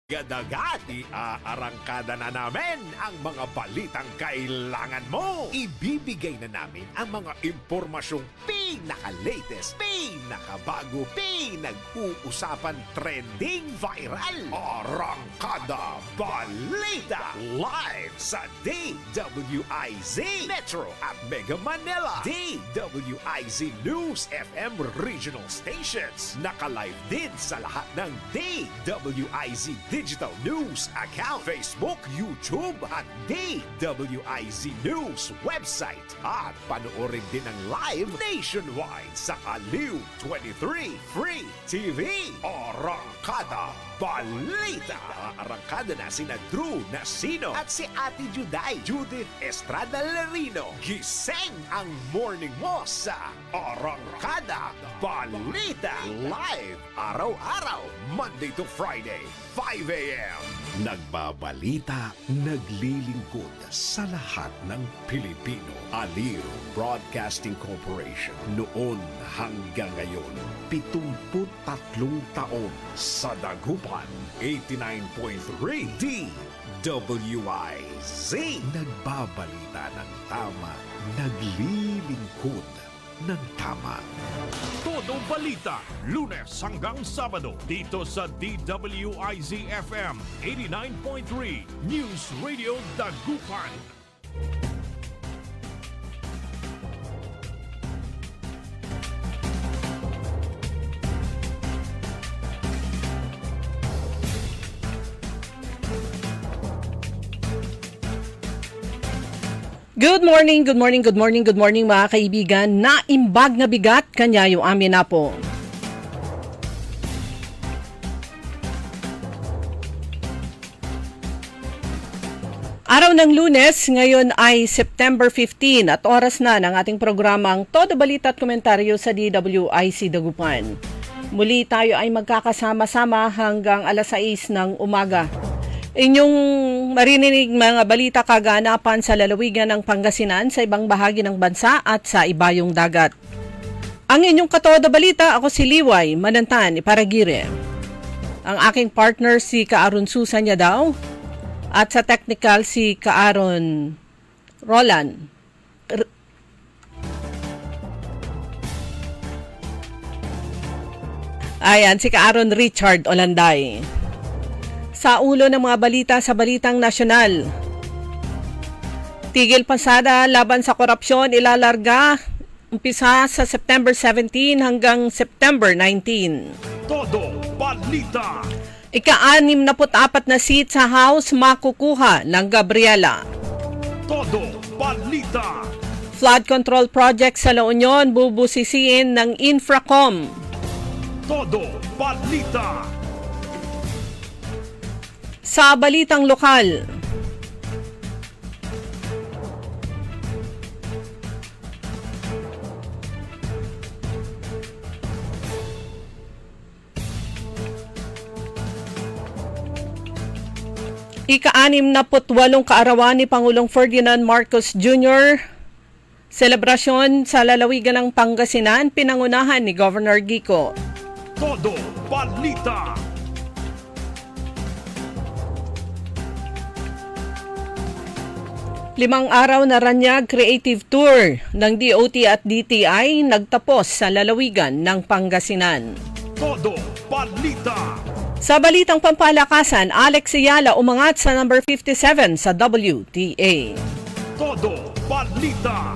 Gadagati, aarangkada na namin ang mga balitang kailangan mo. Ibibigay na namin ang mga impormasyong pinaka-latest, pinakabago, pinag-uusapan, trending, viral. Arangkada Balita live sa DWIZ Metro at Mega Manila, DWIZ News FM regional stations. Naka-live din sa lahat ng DWIZ Digital News account, Facebook, YouTube at DWIZ News website. At panoorin din ang live nationwide sa Aliw 23 Free TV. Arangkada Balita. Arangkada na sina Drew Nasino at si Ate Juday, Judith Estrada Larino. Gising ang morning mo sa Arangkada Balita. Live araw-araw, Monday to Friday, 5 a.m. Nagbabalita, naglilingkod sa lahat ng Pilipino. Aliw Broadcasting Corporation. Noon hanggang ngayon, 73 taon sa dagupan. 89.3 DWIZ. Nagbabalita ng tama, naglilingkod ng tama. Todo balita, Lunes hanggang Sabado dito sa DWIZ FM 89.3 News Radio Dagupan. Good morning mga kaibigan. Naimbag na bigat kanya yung amin na po. Araw ng Lunes, ngayon ay September 15 at oras na ng ating programang Todo Balita at Komentaryo sa DWIZ Dagupan. Muli tayo ay magkakasama-sama hanggang alas 6 ng umaga. Inyong marinig mga balita kaganapan sa lalawigan ng Pangasinan, sa ibang bahagi ng bansa at sa ibayong dagat. Ang inyong katoda balita, ako si Liway Manantan Iparagire. Ang aking partner si Kaaron Susan Yadaw at sa technical si Kaaron Roland. Ayan, si Kaaron Richard Olanday. Sa ulo ng mga balita sa Balitang Nasyonal. Tigil pasada laban sa korupsyon ilalarga umpisa sa September 17 hanggang September 19. Todo balita. Ika-64 na seat sa House makukuha ng Gabriela. Todo balita. Flood control project sa La Union bubusisiin ng Infracom. Todo balita. Sa balitang lokal, ika-68 kaarawan ni Pangulong Ferdinand Marcos Jr. Selebrasyon sa lalawigan ng Pangasinan, pinangunahan ni Governor Gico. Todo balita. 5 araw na Ranyag Creative Tour ng DOT at DTI nagtapos sa lalawigan ng Pangasinan. Todo balita. Sa balitang pampalakasan, Alex Ayala umangat sa number 57 sa WTA. Todo balita.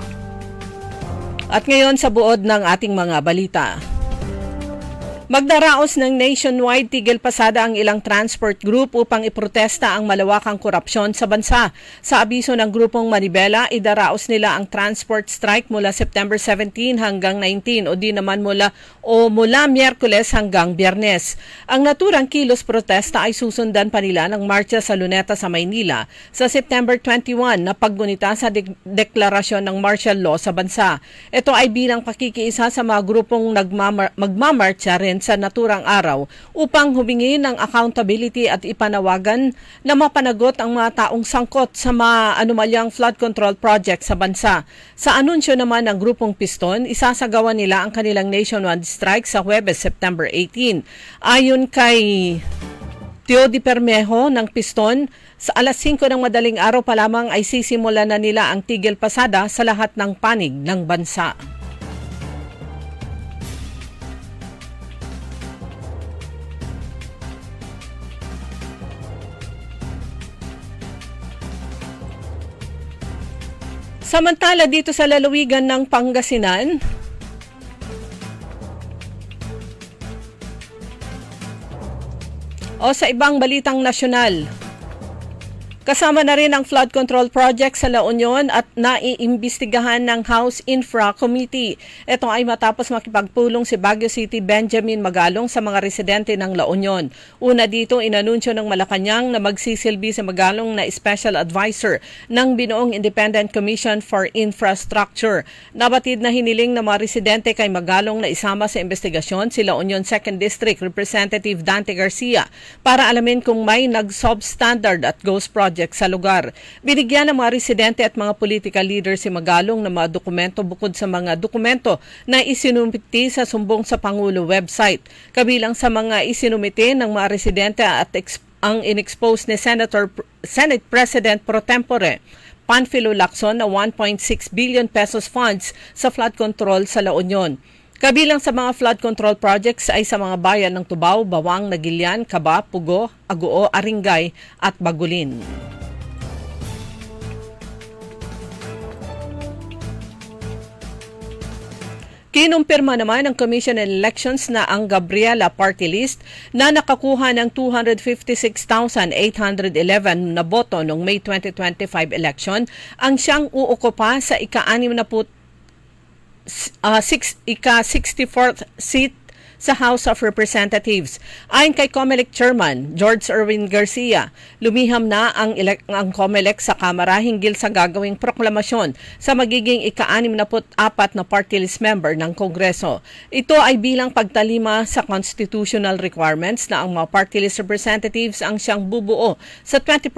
At ngayon sa buod ng ating mga balita. Magdaraos ng nationwide tigil pasada ang ilang transport group upang iprotesta ang malawakang korupsyon sa bansa. Sa abiso ng grupong Manibela, idaraos nila ang transport strike mula September 17 hanggang 19 o di naman mula Miyerkules hanggang Biyernes. Ang naturang kilos protesta ay susundan pa nila ng marcha sa Luneta sa Maynila sa September 21 na paggunita sa deklarasyon ng martial law sa bansa. Ito ay bilang pakikiisa sa mga grupong magmamarcha rin sa naturang araw upang humingi ng accountability at ipanawagan na mapanagot ang mga taong sangkot sa mga anomalyang flood control project sa bansa. Sa anunsyo naman ng grupong Piston, isasagawa nila ang kanilang nationwide strike sa Huwebes, September 18. Ayon kay Tio Di Permejo ng Piston, sa alas 5 ng madaling araw pa lamang ay sisimulan na nila ang tigil pasada sa lahat ng panig ng bansa. Samantala dito sa lalawigan ng Pangasinan, o sa ibang balitang nasyonal, kasama na rin ang flood control project sa La Union at naiimbestigahan ng House Infra Committee. Ito ay matapos makipagpulong si Baguio City Benjamin Magalong sa mga residente ng La Union. Una dito, inanunsyo ng Malacanang na magsisilbi si Magalong na Special Advisor ng binuong Independent Commission for Infrastructure. Nabatid na hiniling ng mga residente kay Magalong na isama sa investigasyon si La Union 2nd District Representative Dante Garcia para alamin kung may nag-substandard at ghost project sa lugar. Binigyan ng mga residente at mga political leaders si Magalong ng mga dokumento bukod sa mga dokumento na isinumiti sa sumbong sa Pangulo website. Kabilang sa mga isinumiti ng mga residente at ang inexpose ni Senate President Pro Tempore Panfilo Lacson na 1.6 billion pesos funds sa flood control sa La Union. Kabilang sa mga flood control projects ay sa mga bayan ng Tubao, Bawang, Nagilian, Caba, Pugo, Aguo, Aringay at Bagulin. Kinumpirma naman ng Commission on Elections na ang Gabriela Party List na nakakuha ng 256,811 na boto noong May 2025 election ang siyang uukupa sa ika-64th seat sa House of Representatives. Ayon kay COMELEC Chairman George Erwin Garcia, lumiham na ang COMELEC sa Kamara hinggil sa gagawing proklamasyon sa magiging ika-64 na party list member ng Kongreso. Ito ay bilang pagtalima sa constitutional requirements na ang mga party list representatives ang siyang bubuo sa 20%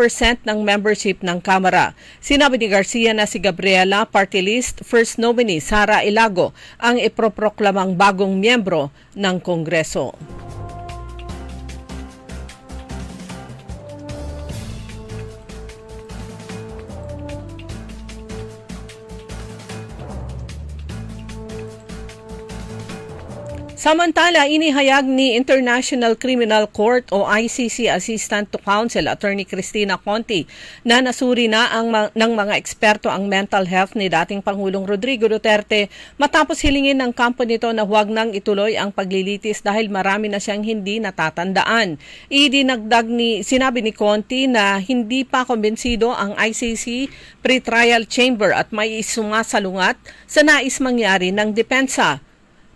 ng membership ng Kamara. Sinabi ni Garcia na si Gabriela Party List First Nominee Sara Ilago ang iproproklamang bagong miyembro ng Kongreso. Samantala, inihayag ni International Criminal Court o ICC Assistant to Counsel Attorney Cristina Conti na nasuri na ng mga eksperto ang mental health ni dating Pangulong Rodrigo Duterte matapos hilingin ng kampo nito na huwag nang ituloy ang paglilitis dahil marami na siyang hindi natatandaan. Sinabi ni Conti na hindi pa kumbensido ang ICC Pre-Trial Chamber at may sumasalungat sa nais mangyari ng depensa.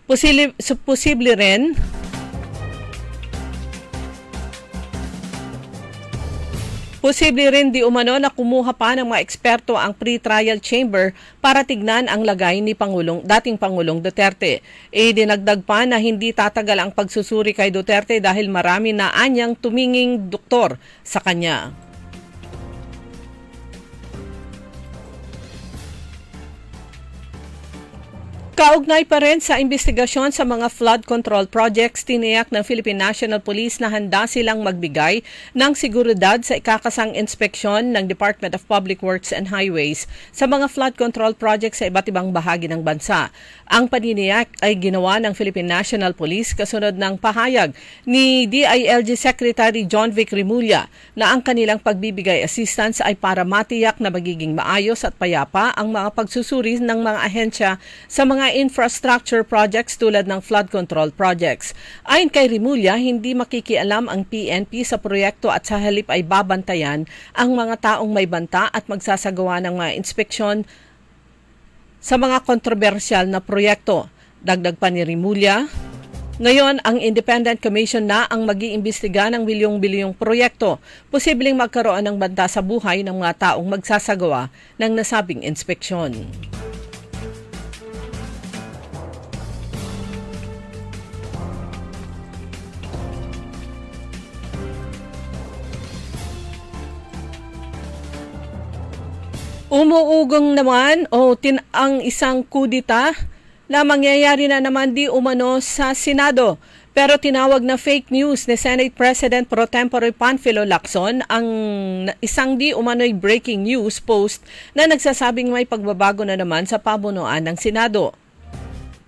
Posible rin di umano na kumuha pa ng mga eksperto ang pre-trial chamber para tignan ang lagay ni dating Pangulong Duterte. Dinagdag pa na hindi tatagal ang pagsusuri kay Duterte dahil marami na anyang tuminging doktor sa kanya. Kaugnay pa rin sa investigasyon sa mga flood control projects, tiniyak ng Philippine National Police na handa silang magbigay ng seguridad sa ikakasang inspeksyon ng Department of Public Works and Highways sa mga flood control projects sa iba't ibang bahagi ng bansa. Ang paniniyak ay ginawa ng Philippine National Police kasunod ng pahayag ni DILG Secretary John Vic Remulla na ang kanilang pagbibigay assistance ay para matiyak na magiging maayos at payapa ang mga pagsusuri ng mga ahensya sa mga infrastructure projects tulad ng flood control projects. Ayon kay Remulla, hindi makikialam ang PNP sa proyekto at sa halip ay babantayan ang mga taong may banta at magsasagawa ng mga inspeksyon sa mga kontrobersyal na proyekto. Dagdag pa ni Remulla, ngayon ang Independent Commission na ang mag-iimbestiga ng bilyong-bilyong proyekto. Posibleng magkaroon ng banta sa buhay ng mga taong magsasagawa ng nasabing inspeksyon. Umuugong naman ang isang kudita na mangyayari na naman di umano sa Senado. Pero tinawag na fake news ni Senate President Pro Tempore Panfilo Lacson ang isang di umano'y breaking news post na nagsasabing may pagbabago na naman sa pamunuan ng Senado.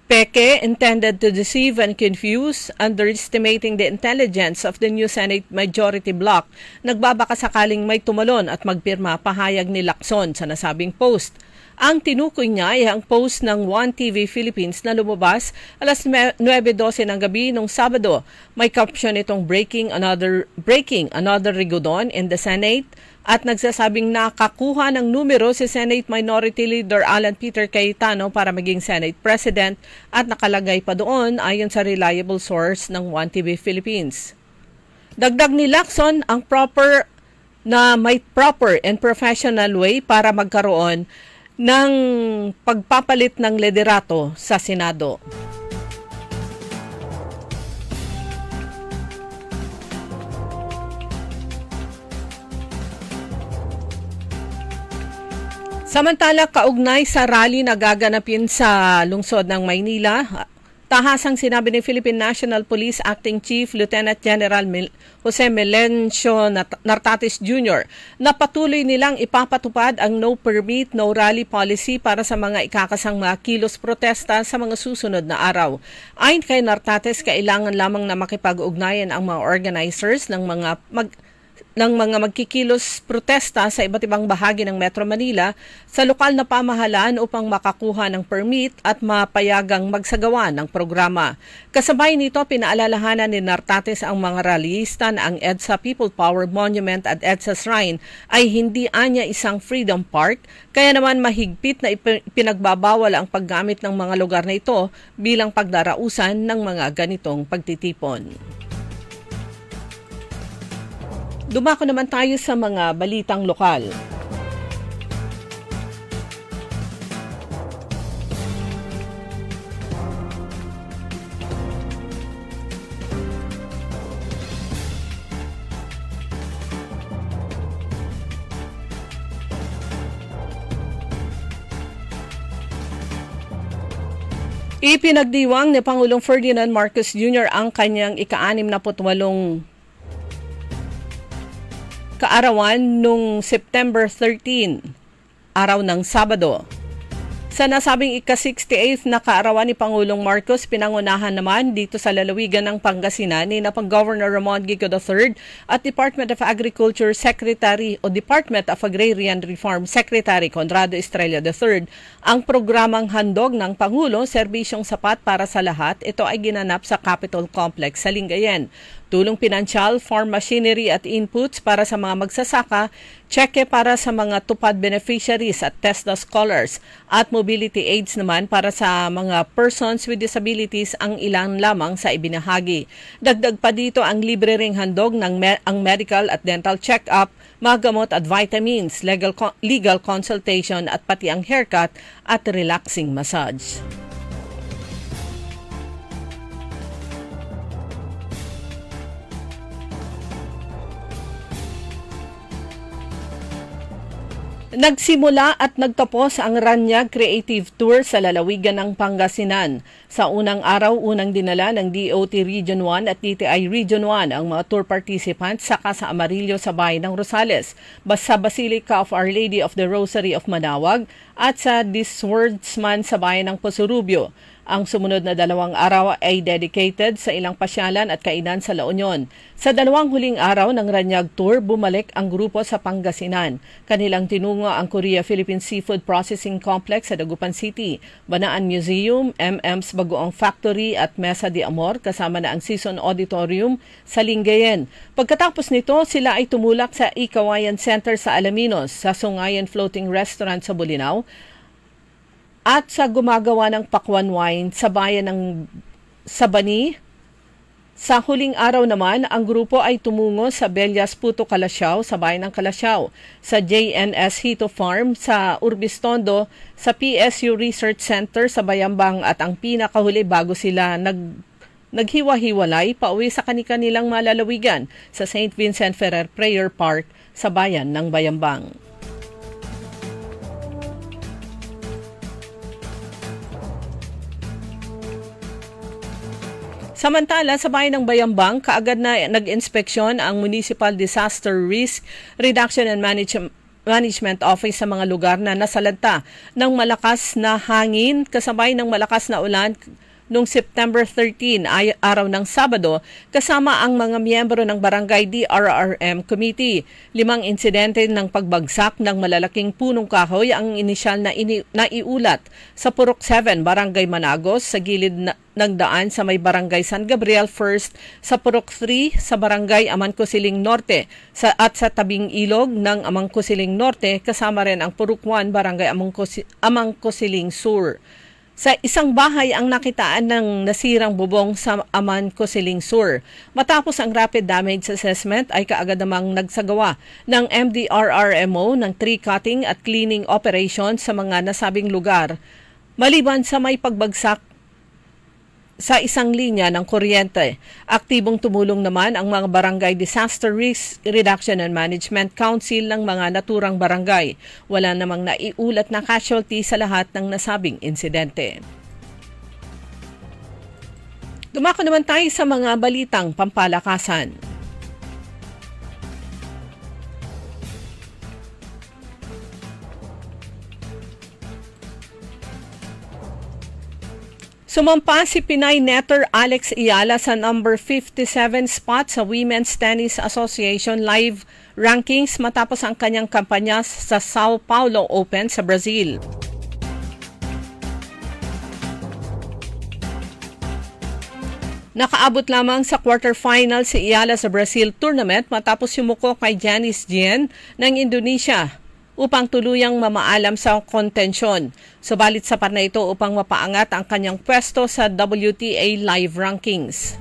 Peke intended to deceive and confuse, underestimating the intelligence of the new Senate Majority Bloc. Nagbabaka sakaling may tumalon at magpirma, pahayag ni Lacson sa nasabing post. Ang tinukoy niya ay ang post ng One TV Philippines na lumabas alas 9:12 ng gabi nung Sabado. May caption itong breaking another Rigodon in the Senate at nagsasabing nakakuha ng numero si Senate Minority Leader Alan Peter Cayetano para maging Senate President at nakalagay pa doon ayon sa reliable source ng One TV Philippines. Dagdag ni Lacson ang may proper and professional way para magkaroon ng pagpapalit ng liderato sa Senado. Samantala, kaugnay sa rally na gaganapin sa lungsod ng Maynila, tahasang sinabi ni Philippine National Police Acting Chief Lieutenant General Jose Melencio Nartates Jr. na patuloy nilang ipapatupad ang no permit, no rally policy para sa mga ikakasang mga kilos protesta sa mga susunod na araw. Ayon kay Nartates, kailangan lamang na makipag-ugnayan ang mga organizers ng mga magkikilos protesta sa iba't ibang bahagi ng Metro Manila sa lokal na pamahalaan upang makakuha ng permit at mapayagang magsagawa ng programa. Kasabay nito, pinaalalahanan ni Nartates ang mga rallyista na ang EDSA People Power Monument at EDSA Shrine ay hindi anya isang Freedom Park, kaya naman mahigpit na pinagbabawal ang paggamit ng mga lugar na ito bilang pagdarausan ng mga ganitong pagtitipon. Dumako naman tayo sa mga balitang lokal. Ipinagdiwang ni Pangulong Ferdinand Marcos Jr. ang kanyang ika-68 kaarawan noong September 13, araw ng Sabado. Sa nasabing ika-68 na kaarawan ni Pangulong Marcos, pinangunahan naman dito sa lalawigan ng Pangasinan ni Governor Ramon Gigo III at Department of Agriculture Secretary o Department of Agrarian Reform Secretary Conrado Estrella III ang programang handog ng Pangulo, serbisyong sapat para sa lahat. Ito ay ginanap sa Capitol Complex sa Lingayen. Tulong pinansyal, farm machinery at inputs para sa mga magsasaka, cheque para sa mga tupad beneficiaries at TESDA scholars, at mobility aids naman para sa mga persons with disabilities ang ilan lamang sa ibinahagi. Dagdag pa dito ang libre ring handog ng ang medical at dental check-up, mga gamot at vitamins, legal consultation at pati ang haircut at relaxing massage. Nagsimula at nagtapos ang Ranyag Creative Tour sa lalawigan ng Pangasinan. Sa unang araw, unang dinala ng DOT Region 1 at DTI Region 1 ang mga tour participants saka sa Amarillo sa bayan ng Rosales, sa Basilica of Our Lady of the Rosary of Manawag at sa Diswordsman sa bayan ng Posurubio. Ang sumunod na 2 araw ay dedicated sa ilang pasyalan at kainan sa La Union. Sa 2 huling araw ng Ranyag Tour, bumalik ang grupo sa Pangasinan. Kanilang tinungo ang Korea-Philippine Seafood Processing Complex sa Dagupan City, Banaan Museum, MM's Bagoong Factory at Mesa de Amor kasama na ang Season Auditorium sa Lingayen. Pagkatapos nito, sila ay tumulak sa Ikawayan Center sa Alaminos, sa Sungayan Floating Restaurant sa Bolinao, at sa gumagawa ng Pakwan Wine sa bayan ng Sabani. Sa huling araw naman, ang grupo ay tumungo sa Bellas Puto, Calasiao sa bayan ng Calasiao, sa JNS Hito Farm sa Urbistondo, sa PSU Research Center sa Bayambang at ang pinakahuli bago sila naghiwa-hiwalay pauwi sa kanilang malalawigan sa St. Vincent Ferrer Prayer Park sa bayan ng Bayambang. Samantala, sa bayan ng Bayambang, kaagad na nag-inspeksyon ang Municipal Disaster Risk Reduction and Management Office sa mga lugar na nasalanta ng malakas na hangin kasabay ng malakas na ulan noong September 13, araw ng Sabado, kasama ang mga miyembro ng Barangay DRRM Committee. 5 insidente ng pagbagsak ng malalaking punong kahoy ang inisyal na naiulat sa Purok 7, Barangay Managos, sa gilid ng daan sa may Barangay San Gabriel First, sa Purok 3 sa Barangay Amangkusiling Norte at sa tabing ilog ng Amangkusiling Norte, kasama rin ang Purok 1, Barangay Amangkusiling Sur. Sa isang bahay ang nakitaan ng nasirang bubong sa Amangkusiling Sur. Matapos ang rapid damage assessment ay kaagad namang nagsagawa ng MDRRMO ng tree cutting at cleaning operations sa mga nasabing lugar. Maliban sa may pagbagsak sa isang linya ng kuryente, aktibong tumulong naman ang mga Barangay Disaster Risk Reduction and Management Council ng mga naturang barangay. Wala namang naiulat na casualty sa lahat ng nasabing insidente. Dumako naman tayo sa mga balitang pampalakasan. Sumampa si Pinay netter Alex Ayala sa number 57 spot sa Women's Tennis Association Live Rankings matapos ang kanyang kampanya sa Sao Paulo Open sa Brazil. Nakaabot lamang sa quarterfinal si Ayala sa Brazil tournament matapos yumuko kay Janice Jen ng Indonesia upang tuluyang mamaalam sa kontensyon. Subalit sapat na ito upang mapaangat ang kanyang pwesto sa WTA Live Rankings.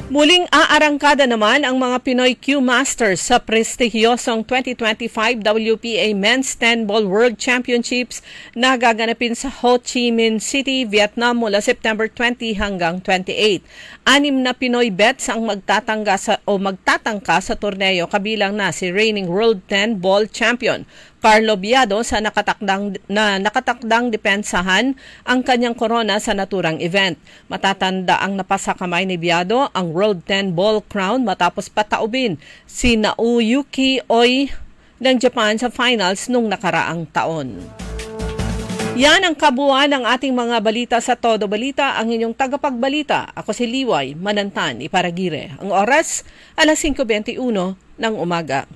Muling aarangkada naman ang mga Pinoy Q Masters sa prestihiyosong 2025 WPA Men's 10 Ball World Championships na gaganapin sa Ho Chi Minh City, Vietnam mula September 20 hanggang 28. 6 na Pinoy bets ang magtatangka sa torneo, kabilang na si reigning World 10 Ball Champion Carlo Biado sa nakatakdang depensahan ang kanyang korona sa naturang event. Matatanda ang napasakamay ni Biado ang World 10 Ball crown matapos pataubin si Naoyuki Oi ng Japan sa finals nung nakaraang taon. Yan ang kabuuan ng ating mga balita sa Todo Balita, ang inyong tagapagbalita. Ako si Liway Manantan Iparagire. Ang oras, 5:21 ng umaga.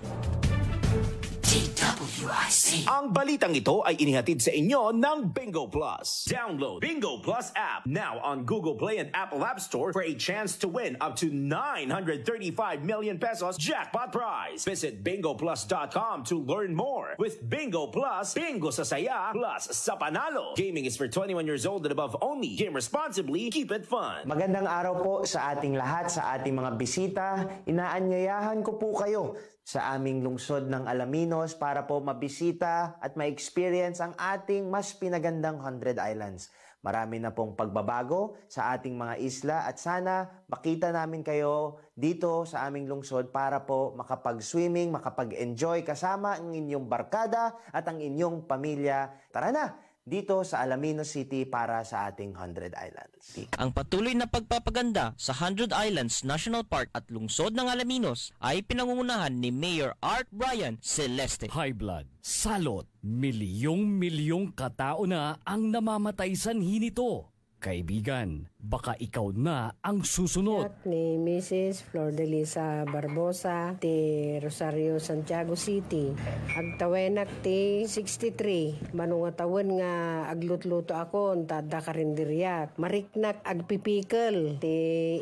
Ang balitang ito ay inihatid sa inyo ng Bingo Plus. Download Bingo Plus app now on Google Play and Apple App Store for a chance to win up to 935 million pesos jackpot prize. Visit bingoplus.com to learn more. With Bingo Plus, bingo sa saya plus sa panalo. Gaming is for 21 years old and above only. Game responsibly, keep it fun. Magandang araw po sa ating lahat, sa ating mga bisita. Inaanyayahan ko po kayo sa aming lungsod ng Alaminos para po mabisita at ma-experience ang ating mas pinagandang 100 Islands. Marami na pong pagbabago sa ating mga isla at sana makita namin kayo dito sa aming lungsod para po makapag-swimming, makapag-enjoy kasama ang inyong barkada at ang inyong pamilya. Tara na! Dito sa Alaminos City para sa ating 100 Islands. Ang patuloy na pagpapaganda sa 100 Islands National Park at lungsod ng Alaminos ay pinangungunahan ni Mayor Art Brian Celeste. High blood, salot, milyong-milyong katao na ang namamatay sanhi nito. Kaibigan, baka ikaw na ang susunod. Ni Mrs. Flor de Lisa Barbosa, ti Rosario, Santiago City. Agtawenak ti 63. Manungatawan nga aglutluto ako, tada karindiriyak. Mariknak agpipikal. Ti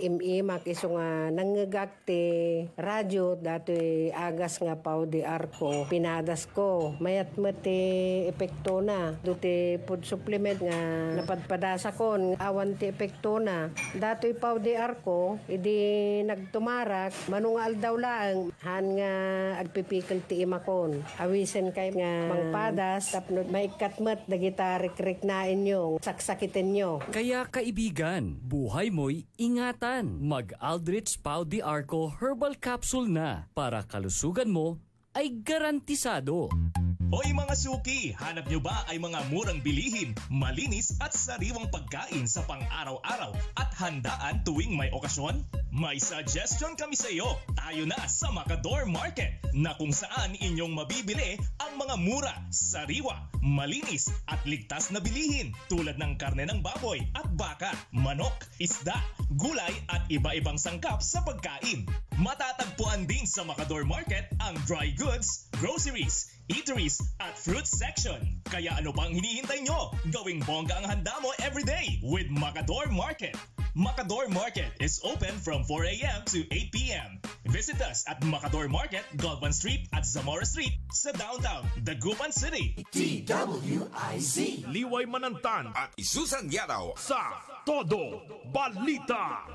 imimak iso nga nangagak ti radyo, dati agas nga pao di arko. Pinadas ko. Mayat ti epekto na. Duti food supplement nga napadpadasa ko. Awan ti epekto na. Dato'y pao di arko, idi nagtumarak, manungal daw lang, han nga agpipikil ti imakon. Awisen kay nga mangpadas, tapno maikatmat, dagita rikrik na inyong, saksakitin nyo. Kaya kaibigan, buhay mo'y ingatan. Mag-Aldrich Pau di Arco Herbal Capsule na para kalusugan mo ay garantisado. Hoy mga suki, hanap nyo ba ay mga murang bilihin, malinis at sariwang pagkain sa pang-araw-araw at handaan tuwing may okasyon? May suggestion kami sa iyo. Tayo na sa Macador Market na kung saan inyong mabibili ang mga mura, sariwa, malinis at ligtas na bilihin tulad ng karne ng baboy at baka, manok, isda, gulay at iba-ibang sangkap sa pagkain. Matatagpuan din sa Macador Market ang dry goods, groceries, eateries at fruit section. Kaya ano pang hinihintay nyo? Gawing bongga ang handa mo everyday with Macador Market. Macador Market is open from 4 a.m. to 8 p.m. Visit us at Macador Market, Galvan Street at Zamora Street sa downtown Dagupan City. DWIZ Liway Manantan at Isusan Yadaw sa Todo Balita.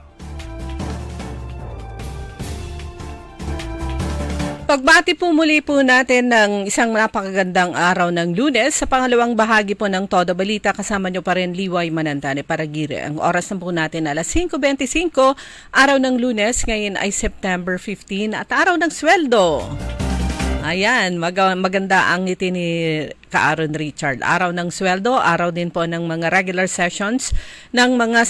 Pagbati po muli po natin ng isang napakagandang araw ng Lunes. Sa pangalawang bahagi po ng Todo Balita, kasama nyo pa rin Liway Manantane Paragire. Ang oras na po natin alas 5:25, araw ng Lunes. Ngayon ay September 15 at araw ng sweldo. Ayan, maganda ang ngiti ni Ka-Aaron Richard. Araw ng sweldo, araw din po ng mga regular sessions ng mga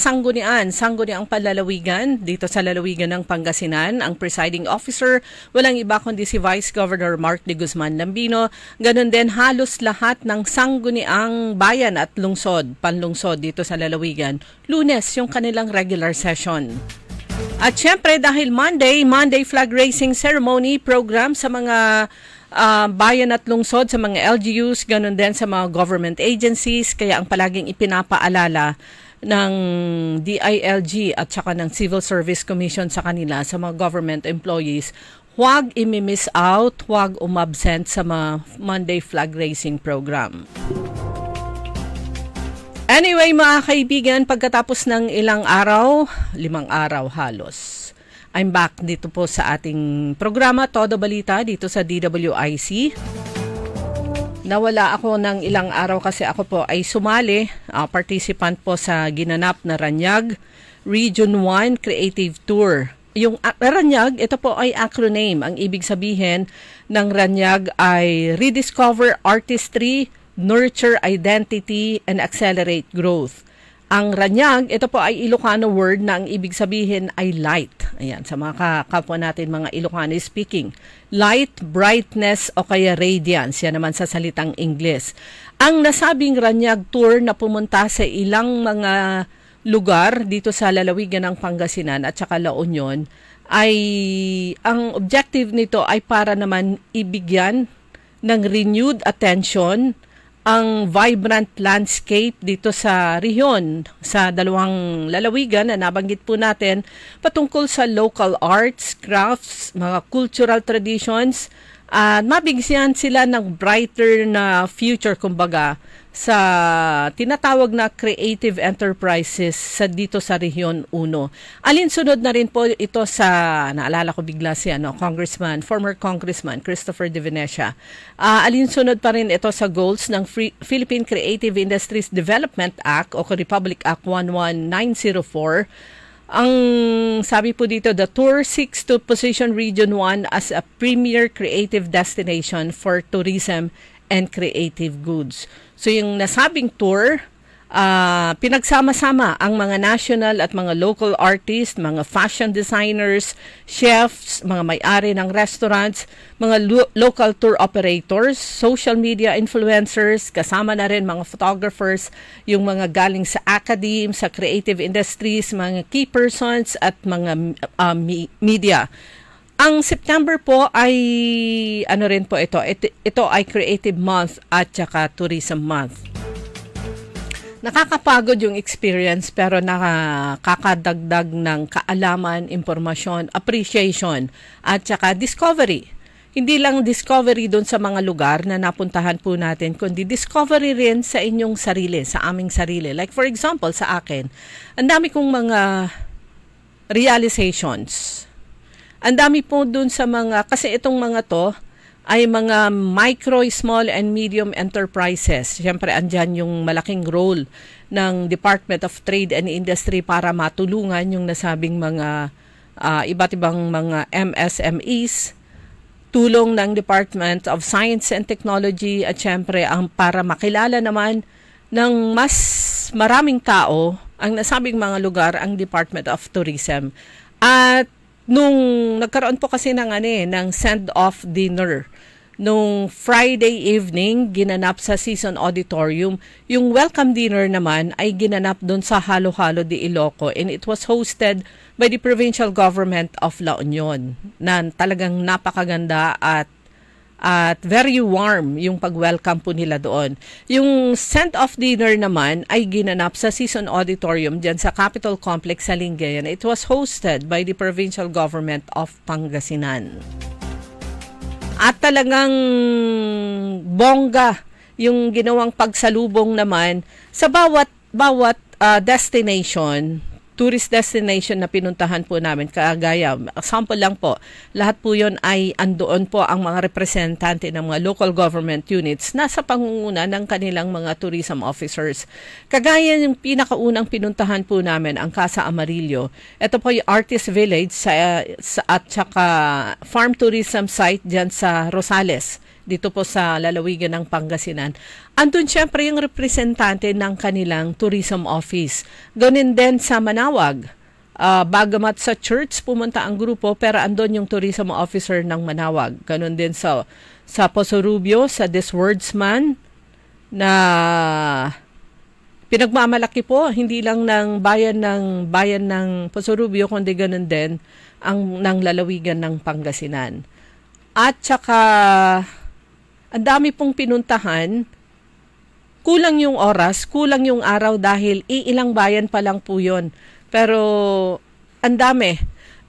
sangguniang palalawigan dito sa lalawigan ng Pangasinan. Ang presiding officer, walang iba kundi si Vice Governor Mark de Guzman Lambino. Ganon din halos lahat ng sangguniang bayan at panlungsod dito sa lalawigan. Lunes yung kanilang regular session. At syempre dahil Monday flag raising ceremony program sa mga bayan at lungsod, sa mga LGUs, ganun din sa mga government agencies. Kaya ang palaging ipinapaalala ng DILG at saka ng Civil Service Commission sa kanila, sa mga government employees, huwag imi-miss out, huwag umabsent sa mga Monday flag raising program. Anyway mga kaibigan, pagkatapos ng ilang araw, 5 araw halos, I'm back dito po sa ating programa Todo Balita dito sa DWIC. Nawala ako ng ilang araw kasi ako po ay sumali, participant po sa ginanap na Ranyag Region 1 Creative Tour. Yung Ranyag, ito po ay acronym. Ang ibig sabihin ng Ranyag ay Rediscover Artistry, Nurture Identity, and Accelerate Growth. Ang Ranyag, ito po ay Ilocano word na ang ibig sabihin ay light. Ayan, sa mga kapwa natin mga Ilocano speaking. Light, brightness o kaya radiance. Yan naman sa salitang Ingles. Ang nasabing Ranyag tour na pumunta sa ilang mga lugar dito sa lalawigan ng Pangasinan at saka La Union ay ang objective nito ay para naman ibigyan ng renewed attention ang vibrant landscape dito sa rehiyon, sa dalawang lalawigan na nabanggit po natin, patungkol sa local arts, crafts, mga cultural traditions, at mabigyan sila ng brighter na future, kumbaga, sa tinatawag na creative enterprises sa dito sa Rehiyon 1. Alinsunod na rin po ito sa, naalala ko bigla si former Congressman Christopher De Venecia. Alinsunod pa rin ito sa goals ng Philippine Creative Industries Development Act o Republic Act 11904. Ang sabi po dito, the tour seeks to position Region 1 as a premier creative destination for tourism and creative goods. So yung nasabing tour, pinagsama-sama ang mga national at mga local artists, mga fashion designers, chefs, mga may-ari ng restaurants, mga local tour operators, social media influencers, kasama na rin mga photographers, yung mga galing sa academe, sa creative industries, mga key persons at mga media. Ang September po ay rin po ito. Ito ay Creative Month at saka Tourism Month. Nakakapagod yung experience pero nakakadagdag ng kaalaman, impormasyon, appreciation at saka discovery. Hindi lang discovery doon sa mga lugar na napuntahan po natin, kundi discovery rin sa inyong sarili, sa aming sarili. Like for example, sa akin, ang dami kong mga realizations. Ang dami po dun sa mga, kasi itong mga to ay mga micro, small, and medium enterprises. Siyempre, andyan yung malaking role ng Department of Trade and Industry para matulungan yung nasabing mga iba't ibang mga MSMEs tulong ng Department of Science and Technology at syempre ang para makilala naman ng mas maraming tao ang nasabing mga lugar ang Department of Tourism. At nung nagkaroon po kasi ng send-off dinner nung Friday evening, ginanap sa Season Auditorium. Yung welcome dinner naman ay ginanap doon sa Halo-Halo de Iloco, and it was hosted by the Provincial Government of La Union, na talagang napakaganda at very warm yung pag-welcome po nila doon. Yung send-off dinner naman ay ginanap sa Season Auditorium dyan sa Capitol Complex sa Lingayen. It was hosted by the Provincial Government of Pangasinan. At talagang bongga yung ginawang pagsalubong naman sa bawat destination, tourist destination na pinuntahan po namin. Kagaya, example lang po, lahat po yun ay andoon po ang mga representante ng mga local government units nasa pangunguna ng kanilang mga tourism officers. Kagaya yung pinakaunang pinuntahan po namin, ang Casa Amarillo. Ito po yung Artist Village at saka farm tourism site dyan sa Rosales, dito po sa lalawigan ng Pangasinan. Andun syempre yung representante ng kanilang tourism office. Ganun din sa Manawag. Bagamat sa church pumunta ang grupo, pero andun yung tourism officer ng Manawag. Ganun din sa Poso Rubio, sa This Wordsman, na pinagmamalaki po, hindi lang ng bayan ng Poso Rubio, kundi ganun din ng lalawigan ng Pangasinan. At saka ang dami pong pinuntahan, kulang yung oras, kulang yung araw dahil iilang bayan pa lang po yun. Pero ang dami.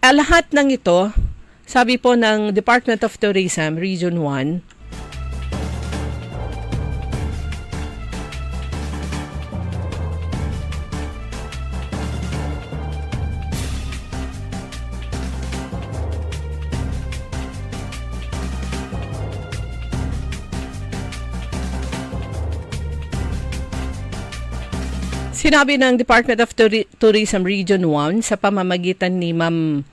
Lahat ng ito, sabi po ng Department of Tourism, Region 1, sinabi ng Department of Tourism Region 1 sa pamamagitan ni Ma'am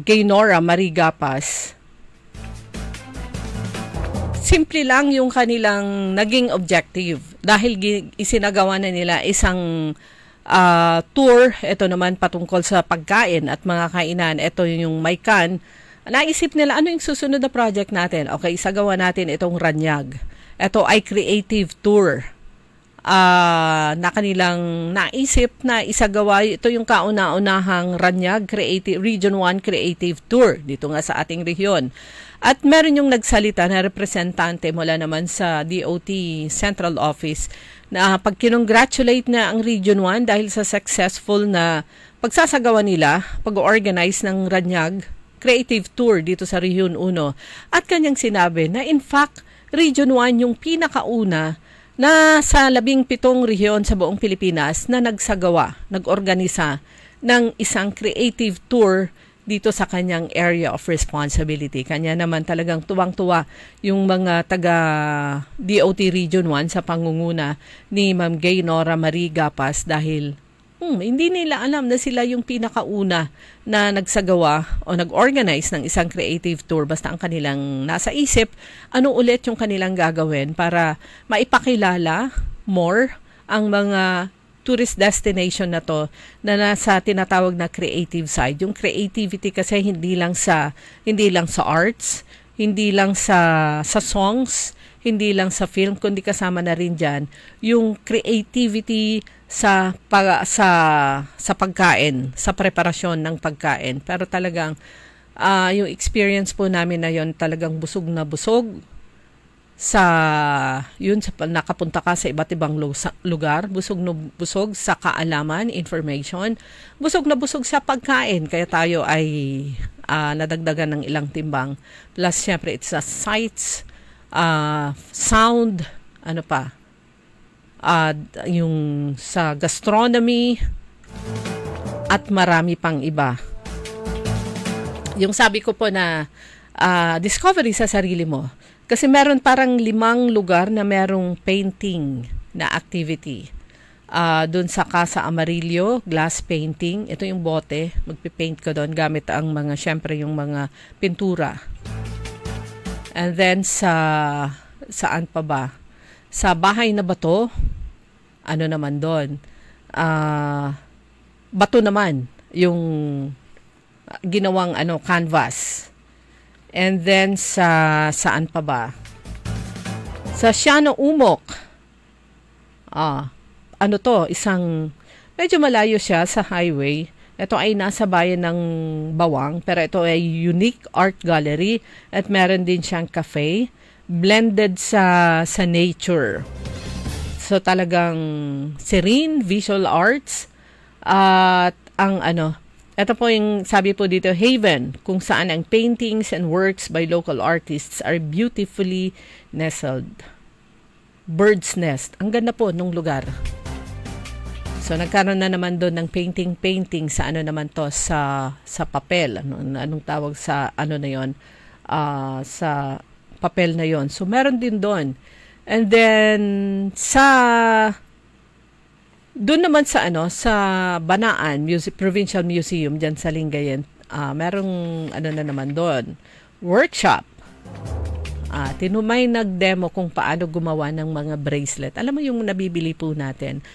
Gaynora Marigapas, simple lang yung kanilang naging objective dahil isinagawa na nila isang tour. Ito naman patungkol sa pagkain at mga kainan. Ito yung Maykan. Naisip nila, ano yung susunod na project natin? Okay, isagawa natin itong Ranyag. Ito ay creative tour. Na kanilang naisip na isagawa. Ito yung kauna-unahang Ranyag Region 1 Creative Tour dito nga sa ating rehiyon. At meron yung nagsalita na representante mula naman sa DOT Central Office na pag-congratulate na ang Region 1 dahil sa successful na pagsasagawa nila, pag-organize ng Ranyag Creative Tour dito sa Rehiyon 1. At kanyang sinabi na in fact, Region 1 yung pinakauna na sa 17 rehiyon sa buong Pilipinas na nag-organisa ng isang creative tour dito sa kanyang area of responsibility. Kanya naman talagang tuwang-tuwa yung mga taga DOT Region 1 sa pangunguna ni Ma'am Gaynora Marigapas dahil hindi nila alam na sila yung pinakauna na nagsagawa o nag-organize ng isang creative tour. Basta ang kanilang nasa isip, ano ulit yung kanilang gagawin para maipakilala more ang mga tourist destination na to na nasa tinatawag na creative side. Yung creativity kasi hindi lang sa arts, hindi lang sa songs, hindi lang sa film, kundi kasama na rin dyan yung creativity sa pagkain, sa preparasyon ng pagkain. Pero talagang yung experience po namin na yon talagang busog na busog sa nakapunta ka sa iba't ibang lugar, busog na busog sa kaalaman, information, busog na busog sa pagkain. Kaya tayo ay nadagdagan ng ilang timbang. Plus, syempre, it's a sights, sound, ano pa, yung sa gastronomy at marami pang iba. Yung sabi ko po na discovery sa sarili mo. Kasi meron parang 5 lugar na merong painting na activity. Doon sa Casa Amarillo, glass painting. Ito yung bote. Magpipaint ka doon gamit ang syempre yung mga pintura. And then saan pa ba? Sa Bahay na Bato, ano naman doon? Bato naman yung ginawang canvas. And then saan pa ba? Sa Siano Umok. Isang medyo malayo siya sa highway. Ito ay nasa bayan ng Bawang, pero ito ay unique art gallery at meron din siyang cafe blended sa nature. So talagang serene visual arts at ito po yung sabi po dito, haven, kung saan ang paintings and works by local artists are beautifully nestled. Bird's nest. Ang ganda po nung lugar. So nagkaroon na naman doon ng painting sa naman to, sa papel. Anong tawag sa na yon? Sa papel na yon. So meron din doon. And then doon naman sa Banaan Provincial Museum diyan sa Lingayen, merong na naman doon, workshop. Tinumay nag-demo kung paano gumawa ng mga bracelet. Alam mo yung nabibili po natin.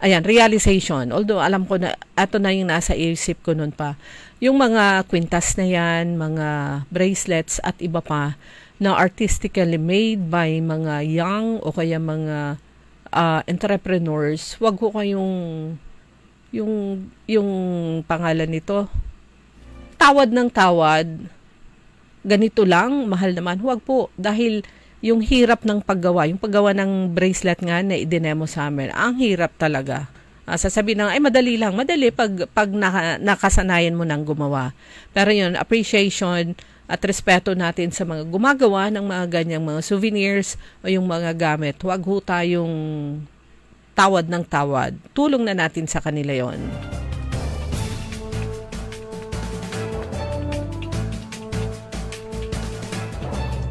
Realization. Although alam ko na ito na yung nasa isip ko noon pa. Yung mga kwintas na yan, mga bracelets at iba pa na artistically made by mga young o kaya mga entrepreneurs. Wag ko kayong yung pangalan nito, tawad ng tawad, ganito lang, mahal naman. Huwag po, dahil yung hirap ng paggawa, yung paggawa ng bracelet nga na idinemo sa amin, ang hirap talaga. Sasabihin na, madali lang. Madali pag nakasanayan mo nang gumawa. Pero yun, appreciation at respeto natin sa mga gumagawa ng mga ganyang mga souvenirs o yung mga gamit. Huwag ho tayong tawad ng tawad. Tulong na natin sa kanila yon.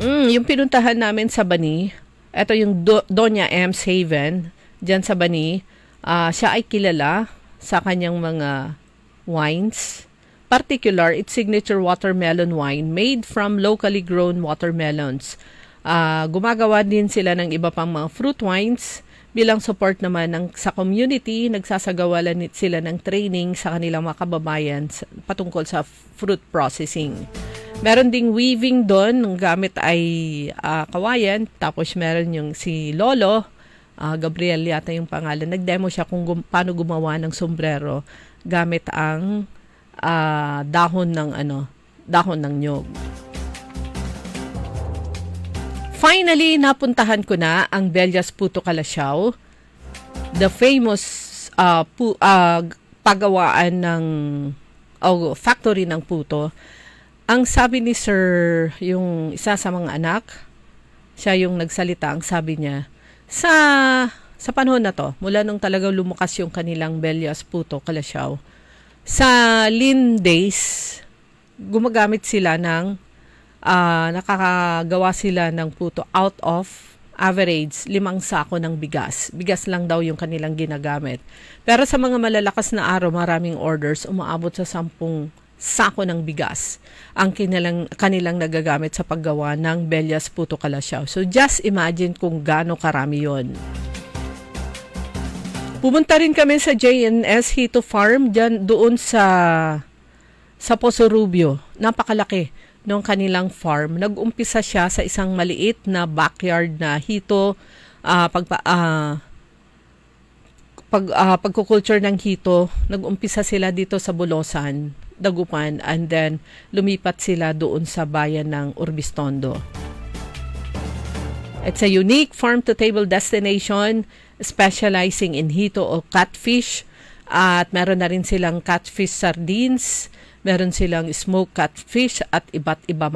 Yung pinuntahan namin sa Bani, ito yung Doña M's Haven, dyan sa Bani. Siya ay kilala sa kanyang mga wines. Particular, its signature watermelon wine made from locally grown watermelons. Gumagawa din sila ng iba pang mga fruit wines. Bilang support naman sa community, nagsasagawalan sila ng training sa kanilang mga kababayan patungkol sa fruit processing. Meron ding weaving doon, ng gamit ay kawayan. Tapos meron yung si Lolo, Gabriel yata yung pangalan. Nag-demo siya kung paano gumawa ng sombrero gamit ang dahon ng nyog. Finally, napuntahan ko na ang Bellas Puto Calasiao, the famous pagawaan ng factory ng puto. Ang sabi ni Sir, yung isa sa mga anak, siya yung nagsalita, ang sabi niya, sa panahon na to, mula nung talagang lumukas yung kanilang Bellas Puto Calasiao, sa lean days, gumagamit sila ng nakakagawa sila ng puto out of average 5 sako ng bigas. Bigas lang daw yung kanilang ginagamit. Pero sa mga malalakas na araw, maraming orders, umaabot sa 10 sako ng bigas ang kanilang nagagamit sa paggawa ng Bellas Puto Calasiao. So just imagine kung gaano karami yon. Pumunta rin kami sa J&S Hito Farm doon sa Poso Rubio. Napakalaki nung kanilang farm. Nag-umpisa siya sa isang maliit na backyard na hito, pagkukulture ng hito. Nag-umpisa sila dito sa Bulosan, Dagupan, and then lumipat sila doon sa bayan ng Urbistondo. It's a unique farm-to-table destination specializing in hito o catfish. At meron na rin silang catfish sardines, meron silang smoked catfish at iba't iba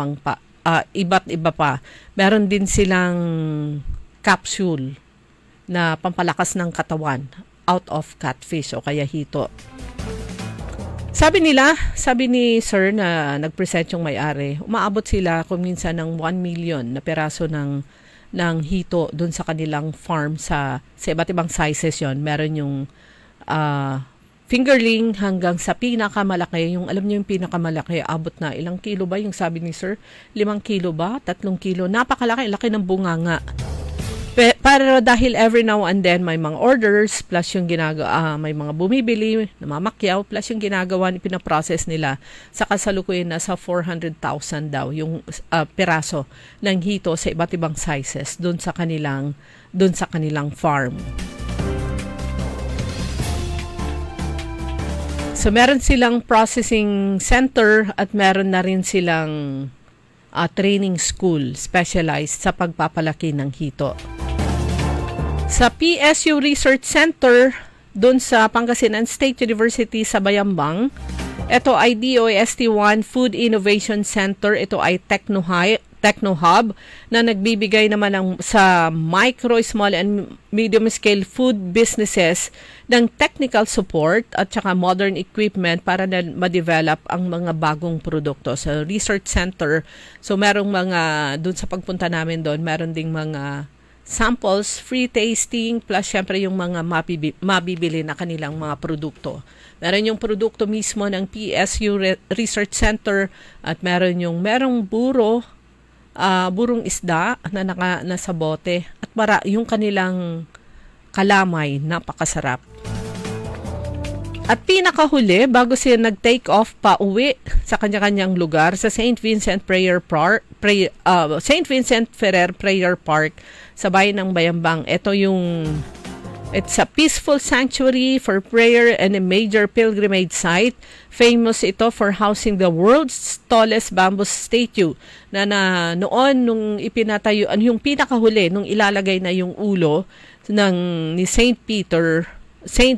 pa. Meron din silang capsule na pampalakas ng katawan out of catfish o kaya hito. Sabi ni Sir na nag-present yung may-ari, umaabot sila kung minsan ng 1 million na peraso ng hito doon sa kanilang farm sa iba't ibang sizes yon. Meron yung fingerling hanggang sa pinakamalaki. Yung alam niyo yung pinakamalaki, abot na ilang kilo ba yung sabi ni sir? 5 kilo ba? 3 kilo? Napakalaki, laki ng bunganga. Pero dahil every now and then may mga orders plus yung may mga bumibili, namamakyaw plus yung ginagawa, pinaprocess nila sa kasalukuyan na sa 400,000 daw yung piraso ng hito sa iba't ibang sizes doon sa kanilang farm. So meron silang processing center at meron na rin silang training school specialized sa pagpapalaki ng hito. Sa PSU Research Center, doon sa Pangasinan State University sa Bayambang, ito ay DOST1 Food Innovation Center, ito ay Techno-Hub na nagbibigay naman sa micro, small, and medium scale food businesses ng technical support at saka modern equipment para na ma-develop ang mga bagong produkto. Sa Research Center, so merong mga, doon sa pagpunta namin doon, meron ding mga samples, free tasting, plus syempre yung mga mabibili na kanilang mga produkto. Meron yung produkto mismo ng PSU Research Center at merong burong isda na nasa bote at yung kanilang kalamay, napakasarap. At pinakahuli, bago siya nag-take off pa uwi sa kanya-kanyang lugar sa St. Vincent Ferrer Prayer Park sa bayan ng Bayambang. It's a peaceful sanctuary for prayer and a major pilgrimage site. Famous ito for housing the world's tallest bamboo statue na noon nung ipinatayo, yung pinakahuli, nung ilalagay na yung ulo ni St.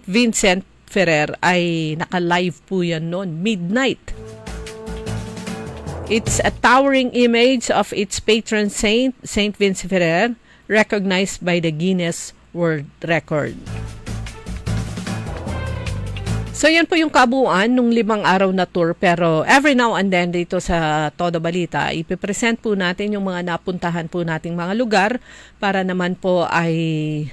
Vincent Ferrer ay naka-live po yan noon, midnight. It's a towering image of its patron saint, St. Vincent Ferrer, recognized by the Guinness World Record. So yan po yung kabuuan nung 5 araw na tour, pero every now and then dito sa Todo Balita, ipipresent po natin yung mga napuntahan po nating mga lugar para naman po ay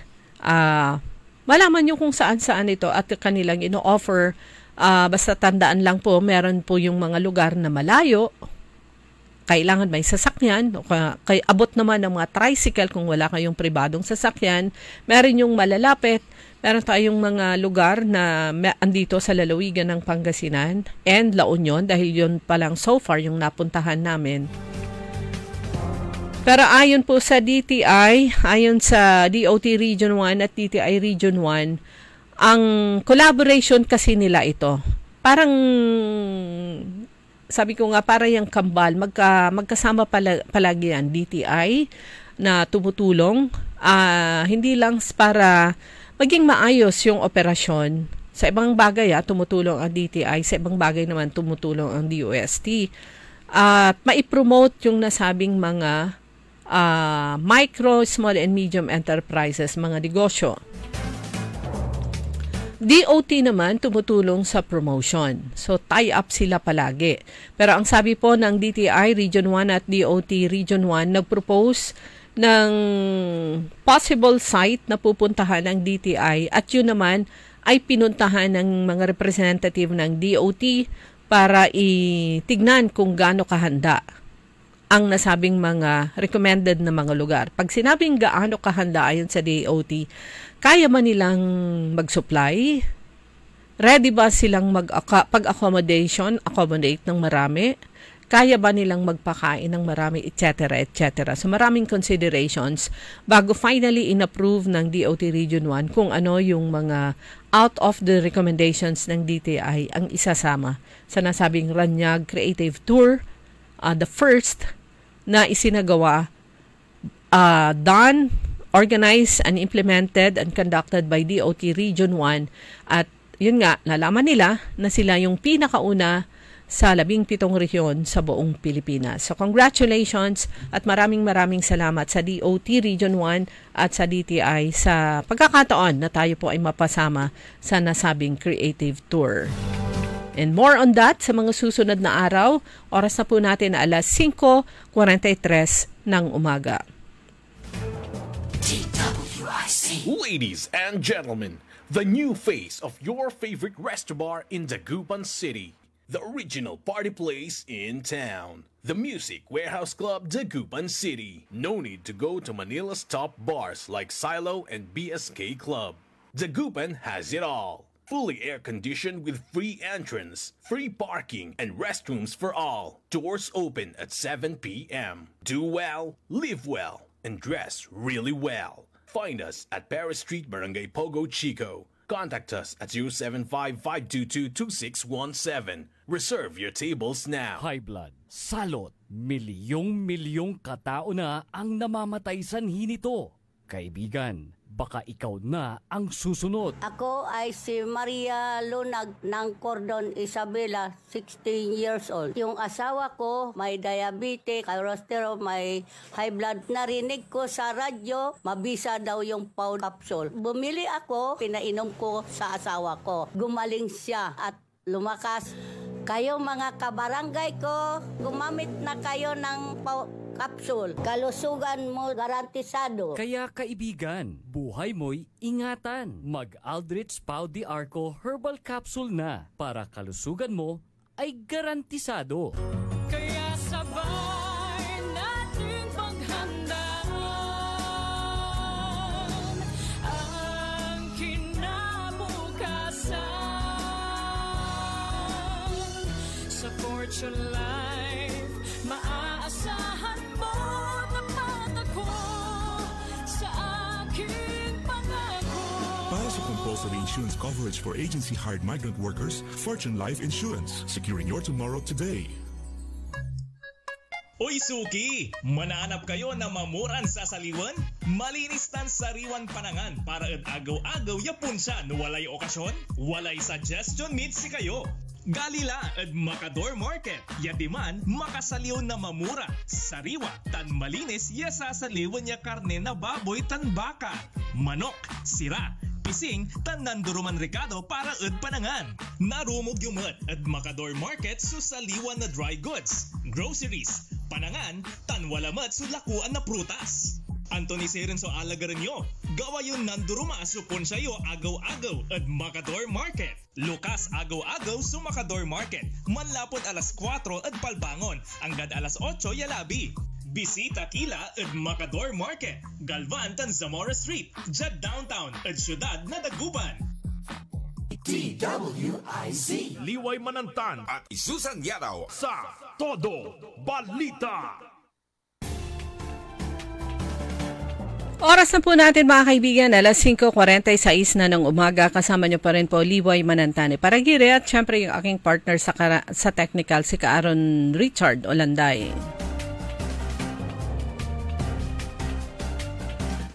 malaman nyo kung saan-saan ito at kanilang ino-offer. Basta tandaan lang po, meron po yung mga lugar na malayo, kailangan may sasakyan, kay abot naman ng mga tricycle kung wala kayong pribadong sasakyan. Meron yung malalapit, meron tayong mga lugar na andito sa lalawigan ng Pangasinan and La Union, dahil yun palang so far yung napuntahan namin. Pero ayon po sa DTI, ayon sa DOT Region 1 at DTI Region 1, ang collaboration kasi nila ito. Parang, sabi ko nga, para yung kambal, magkasama palagi yan, DTI na tumutulong. Hindi lang para maging maayos yung operasyon. Sa ibang bagay, tumutulong ang DTI. Sa ibang bagay naman, tumutulong ang DOST. At maipromote yung nasabing mga micro, small, and medium enterprises, mga negosyo. DOT naman tumutulong sa promotion. So, tie-up sila palagi. Pero ang sabi po ng DTI Region 1 at DOT Region 1, nag-propose ng possible site na pupuntahan ng DTI at yun naman ay pinuntahan ng mga representative ng DOT para itignan kung gaano kahanda ang nasabing mga recommended na mga lugar. Pag sinabing gaano kahanda ayon sa DOT, kaya man nilang mag-supply? Ready ba silang accommodate ng marami? Kaya ba nilang magpakain ng marami, etc., etc. So maraming considerations bago finally in-approve ng DOT Region 1 kung ano yung mga out of the recommendations ng DTI ang isasama sa nasabing Ranyag Creative Tour, the first na isinagawa, done, organized, and implemented and conducted by DOT Region 1. At yun nga, nalaman nila na sila yung pinakauna sa 17 rehiyon sa buong Pilipinas. So congratulations at maraming salamat sa DOT Region 1 at sa DTI sa pagkakataon na tayo po ay mapasama sa nasabing creative tour. And more on that sa mga susunod na araw. Oras na po natin na 5:43 ng umaga. Ladies and gentlemen, the new face of your favorite resto bar in Dagupan City. The original party place in town. The Music Warehouse Club, Dagupan City. No need to go to Manila's top bars like Silo and BSK Club. Dagupan has it all. Fully air-conditioned with free entrance, free parking, and restrooms for all. Doors open at 7 p.m. Do well, live well, and dress really well. Find us at Paris Street, Barangay Pogo, Chico. Contact us at 075-522-2617. Reserve your tables now. High blood, salot, milyong-milyong katao na ang namamatay sanhi nito. Kaibigan, baka ikaw na ang susunod. Ako ay si Maria Lunag ng Cordon Isabela, 16 years old. Yung asawa ko may diabetes, cholesterol, may high blood. Narinig ko sa radyo, mabisa daw yung powder capsule. Bumili ako, pinainom ko sa asawa ko. Gumaling siya at lumakas. Kayo mga kabarangay ko, gumamit na kayo ng capsule. Kalusugan mo garantisado. Kaya kaibigan, buhay mo'y ingatan. Mag-Aldrich Pau de Arco Herbal Capsule na para kalusugan mo ay garantisado. Kaya sabay natin paghandaan ang kinabukasan. Sa Fortune Life, maaasahan mo na patako sa aking pangako. Para sa compulsory insurance coverage for agency-hired migrant workers, Fortune Life Insurance, securing your tomorrow today. Uy suki! Mananap kayo na mamuran sa saliwan? Malinis tan sariwan panangan para at agaw-agaw yapon siya no walay okasyon? Walay suggestion meet si kayo. Galila at Macador Market. Yadiman, makasaliw na mamura. Sariwa, tan malinis, yasasaliwan niya karne na baboy tan baka. Manok, sira, pising, tan nanduruman rekado para at panangan. Narumog yumat at Macador Market susaliwan na dry goods, groceries, panangan, tan walamat sulakuan na prutas. Anthony Serenso alagaran nyo. Gawa yun nanduruma supon sa'yo agaw-agaw at Macador Market. Lukas agaw-agaw sa Macador Market. Manlapot alas 4 at palbangon. Anggad alas 8 yalabi. Bisita kila at Macador Market. Galvan tan Zamora Street. Jad downtown at syudad na Dagupan. DWIZ Liway Manantan at Isusan Yaraw sa Todo Balita. Oras na po natin mga kaibigan, alas 5:46 na ng umaga. Kasama nyo pa rin po Liway Manantane Paragire at syempre yung aking partner sa technical, si Aaron Richard Olanday.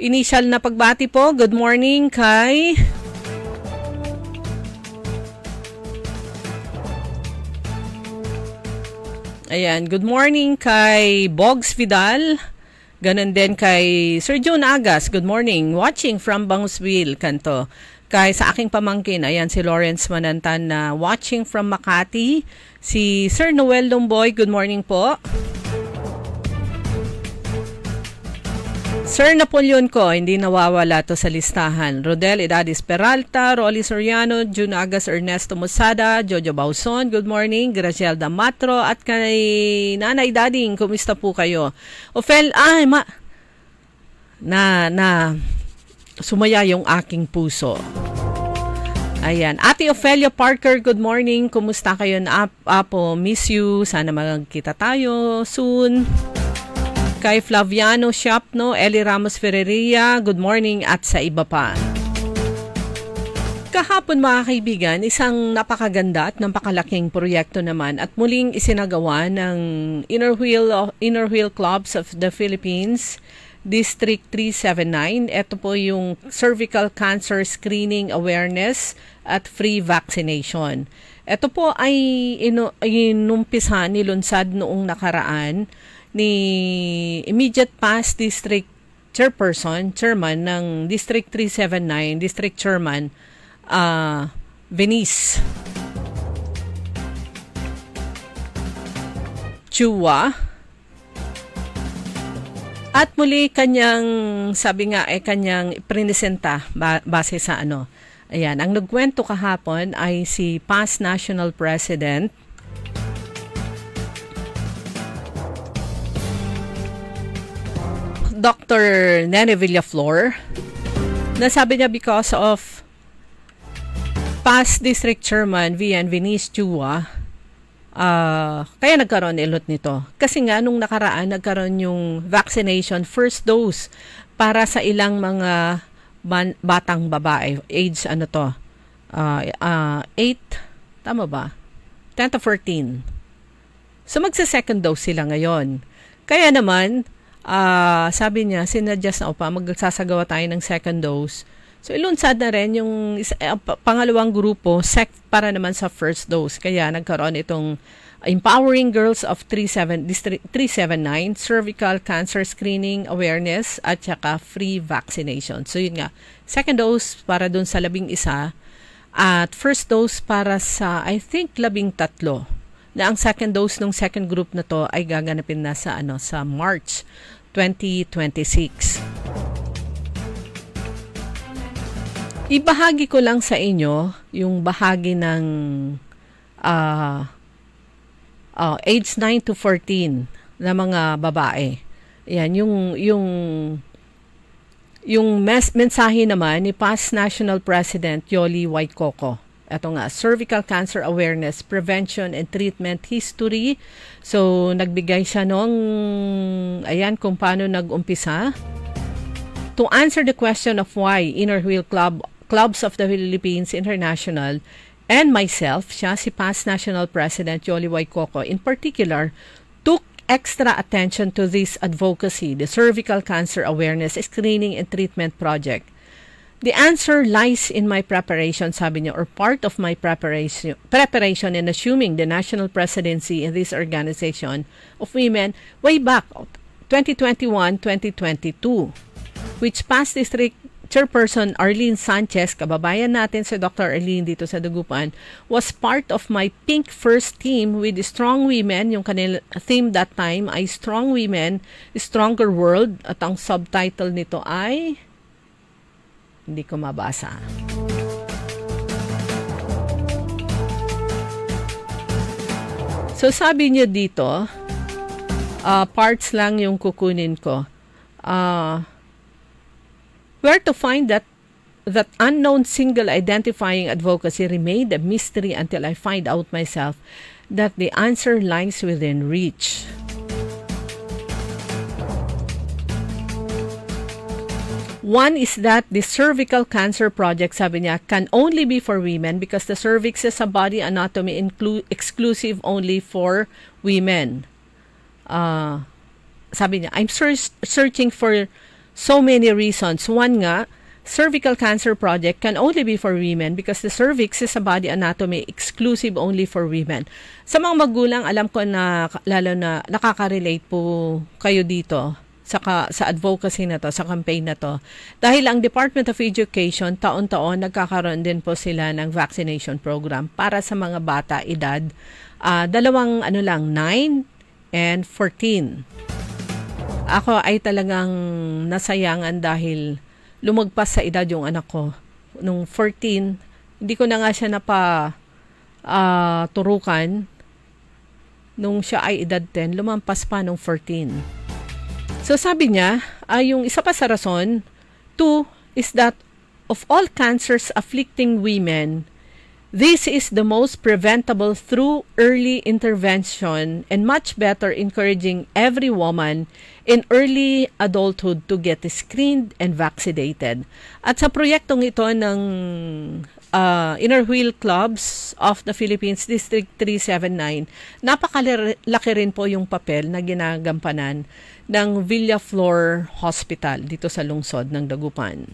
Initial na pagbati po, good morning kay good morning kay Bogs Vidal. Ganon din kay Sir June Agas, good morning. Watching from Bangusville, kanto. Kay sa aking pamangkin, ayan si Lawrence Manantan na watching from Makati. Si Sir Noel Lumboy, good morning po. Sir Napoleon ko, hindi nawawala to sa listahan. Rodel Edadis Peralta, Rolly Soriano, June Agas, Ernesto Musada, Jojo Bauson, good morning. Gracielda Matro at kay Nanay Dading, kumusta po kayo? Sumaya yung aking puso. Ayan. Ate Ophelia Parker, good morning. Kumusta kayo na Apo? Miss you. Sana magkita tayo soon. Kay Flaviano Shopno, Eli Ramos Ferreria, good morning at sa iba pa. Kahapon mga kaibigan, isang napakaganda at napakalaking proyekto naman at muling isinagawa ng Inner Wheel Clubs of the Philippines, District 379. Ito po yung cervical cancer screening awareness at free vaccination. Ito po ay inumpisahan, nilunsad noong nakaraan ni immediate past district chairman ng District 379, District Chairman Venice Chua. At muli kanyang, sabi nga kanyang presenta base sa Ayan, ang nagkwento kahapon ay si past National President Dr. Nene Villaflor, na sabi niya because of past District Chairman Vian Venice Chua, kaya nagkaroon ilot nito. Kasi nga, nung nakaraan, nagkaroon yung vaccination first dose para sa ilang mga batang babae. Age, 8, tama ba? 10 to 14. So, magsa-second dose sila ngayon. Kaya naman, sabi niya, sinuggest na magsasagawa tayo ng second dose. So, ilunsad na rin yung pangalawang grupo para naman sa first dose. Kaya nagkaroon itong Empowering Girls of 379, Cervical Cancer Screening Awareness at saka free vaccination. So, yun nga. Second dose para dun sa 11 at first dose para sa, I think, 13 na ang second dose ng second group na to ay gaganapin na sa March 2026. Ibahagi ko lang sa inyo yung bahagi ng age 9 to 14 na mga babae. Yan, yung mensahe naman ni past National President Yoli Waikoko. Ito nga, Cervical Cancer Awareness, Prevention and Treatment History. So, nagbigay siya kung paano nag-umpisa. To answer the question of why Inner Wheel Clubs of the Philippines International and myself, siya si past National President Yoli Waikoko, in particular, took extra attention to this advocacy, the Cervical Cancer Awareness Screening and Treatment Project. The answer lies in my preparation, sabi niya, or part of my preparation in assuming the national presidency in this organization of women way back 2021-2022, which past District Chairperson Arlene Sanchez, kababayan natin si Dr. Arlene dito sa Dagupan, was part of my Pink First team with Strong Women. Yung kanila theme that time ay Strong Women, Stronger World, at ang subtitle nito ay hindi ko mabasa. So, sabi niyo dito, parts lang yung kukunin ko. Where to find that unknown single identifying advocacy remained a mystery until I find out myself that the answer lies within reach. One is that the Cervical Cancer Project, sabi niya, can only be for women because the cervix is a body anatomy exclusive only for women. Sabi niya, I'm searching for so many reasons. One nga, Cervical Cancer Project can only be for women because the cervix is a body anatomy exclusive only for women. Sa mga magulang, alam ko na lalo na nakaka-relate po kayo dito sa advocacy na to, sa campaign na to. Dahil ang Department of Education, taon-taon, nagkakaroon din po sila ng vaccination program para sa mga bata edad, 9 and 14. Ako ay talagang nasayangan dahil lumagpas sa edad yung anak ko. Nung 14, hindi ko na nga siya turukan. Nung siya ay edad 10, lumampas pa nung 14. So sabi niya, yung isa pa sa rason, 2 is that of all cancers afflicting women, this is the most preventable through early intervention and much better encouraging every woman in early adulthood to get screened and vaccinated. At sa proyektong ito ng Inner Wheel Clubs of the Philippines District 379, napakalaki rin po yung papel na ginagampanan ng Villaflor Hospital dito sa lungsod ng Dagupan.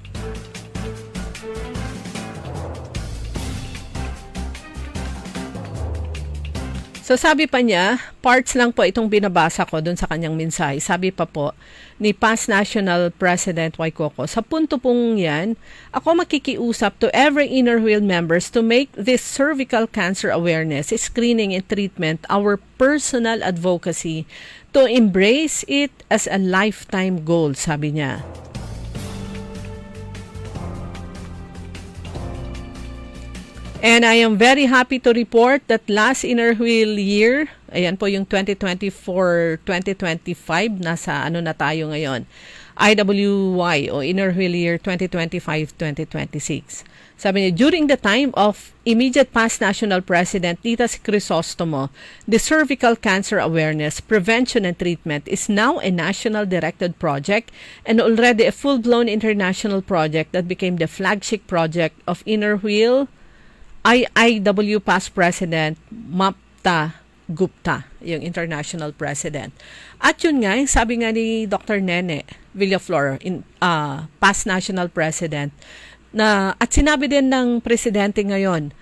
So sabi pa niya, parts lang po itong binabasa ko dun sa kanyang mensahe. Sabi pa po ni past National President Waikoko, sa punto pong yan, ako makikiusap to every Inner Wheel members to make this cervical cancer awareness, screening and treatment our personal advocacy, to embrace it as a lifetime goal, sabi niya. And I am very happy to report that last inner wheel year, ayan po yung 2024-2025, nasa ano na tayo ngayon, IWY o inner wheel year 2025-2026. Sabi niya, during the time of immediate past National President Nita Crisostomo, the cervical cancer awareness, prevention and treatment is now a national directed project and already a full-blown international project that became the flagship project of inner wheel IIW past President Mapta Gupta, yung international president. At yun nga, sabi nga ni Dr. Nene Villaflor, past national president, at sinabi din ng presidente ngayon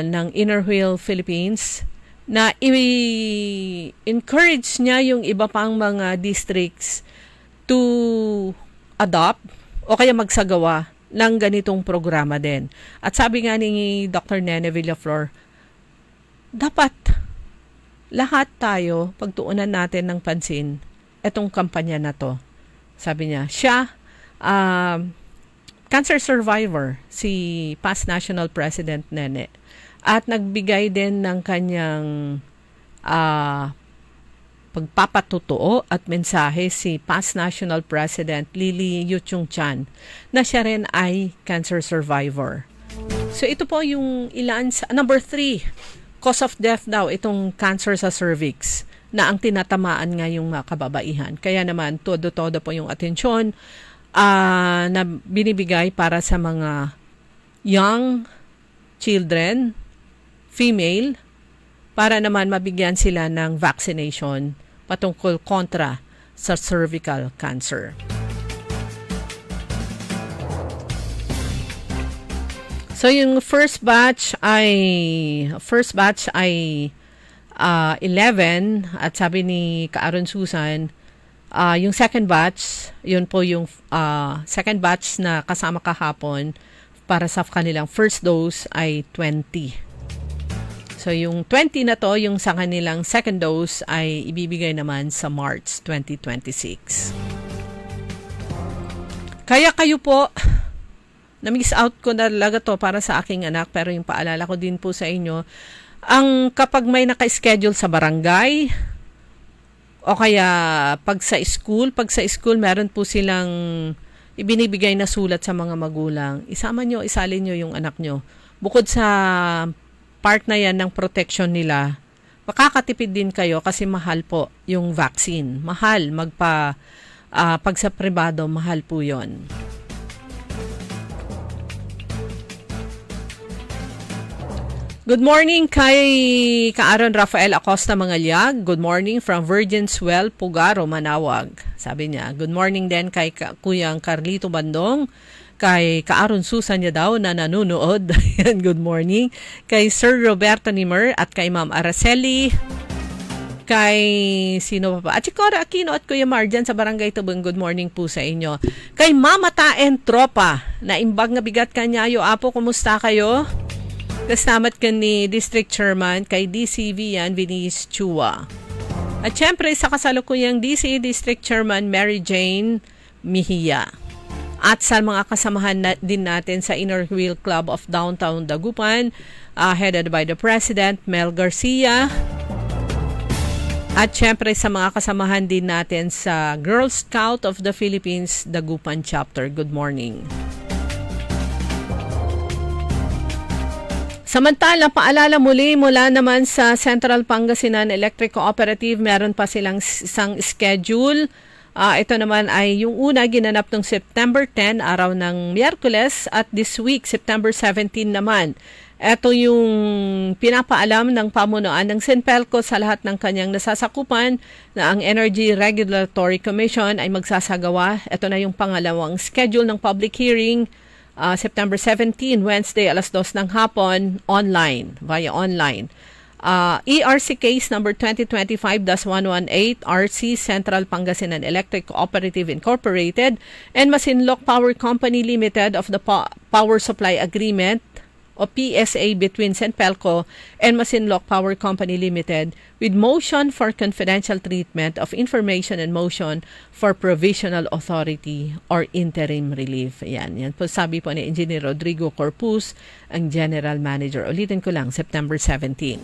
ng Inner Wheel Philippines na i-encourage niya yung iba pang mga districts to adopt o kaya magsagawa ng ganitong programa din. At sabi nga ni Dr. Nene Villaflor, dapat lahat tayo pagtuunan natin ng pansin itong kampanya na to. Sabi niya, siya, cancer survivor, si past National President Nene. At nagbigay din ng kanyang pagpapatotoo at mensahe si past National President Lily Yuchong Chan na siya rin ay cancer survivor. So ito po yung ilan sa number 3, cause of death daw itong cancer sa cervix na ang tinatamaan nga yung mga kababaihan. Kaya naman todo-todo po yung atensyon na binibigay para sa mga young children, female, para naman mabigyan sila ng vaccination patungkol kontra sa cervical cancer. So yung first batch ay 11 at sabi ni Kaaron Susan, yung second batch, yun po yung second batch na kasama kahapon para sa kanilang first dose ay 20. So yung 20 na to, yung sa kanilang second dose ay ibibigay naman sa March 2026. Kaya kayo po, na-miss out ko na talaga to para sa aking anak, pero yung paalala ko din po sa inyo, kapag may naka-schedule sa barangay, o kaya pag sa school meron po silang ibinibigay na sulat sa mga magulang, isalin nyo yung anak nyo. Bukod sa part na yan ng protection nila, makakatipid din kayo kasi mahal po yung vaccine. Mahal, pag sa pribado, mahal po yon. Good morning kay Kaaron Rafael Acosta Mangalyag. Good morning from Virgin Swell, Pugaro, Manawag. Sabi niya, good morning din kay Kuyang Carlito Bandong. Kay Kaaron Susan niya daw na nanunood. Good morning. Kay Sir Roberto Nimer at kay Ma'am Araceli. Kay sino pa ba? At si Cora Aquino at Kuya Marjan sa Barangay Tubong. Good morning po sa inyo. Kay Mama Taen Tropa na imbag nga bigat kanyayo. Apo, kumusta kayo? Kastamat ka ni District Chairman kay DCV yan, Vinice Chua. At syempre sa kasalukuyang DC District Chairman Mary Jane Mejia. At sa mga kasamahan din natin sa Inner Wheel Club of Downtown Dagupan, headed by the President, Mel Garcia. At syempre sa mga kasamahan din natin sa Girl Scout of the Philippines, Dagupan Chapter. Good morning. Samantala, paalala muli mula naman sa Central Pangasinan Electric Cooperative, meron pa silang isang schedule. Ito naman ay yung una ginanap ng September 10, araw ng Miyerkules, at this week, September 17 naman. Ito yung pinapaalam ng pamunuan ng Senpelco sa lahat ng kanyang nasasakupan na ang Energy Regulatory Commission ay magsasagawa. Ito na yung pangalawang schedule ng public hearing, September 17, Wednesday, alas 2 ng hapon, via online. ERC case number 2025-118, RC Central Pangasinan Electric Cooperative Incorporated and Masinloc Power Company Limited of the Power Supply Agreement o PSA between Senpelco and Masinloc Power Company Limited with motion for confidential treatment of information and motion for provisional authority or interim relief. Yan po sabi po ni Engineer Rodrigo Corpus, ang General Manager. Ulitin ko lang, September 17.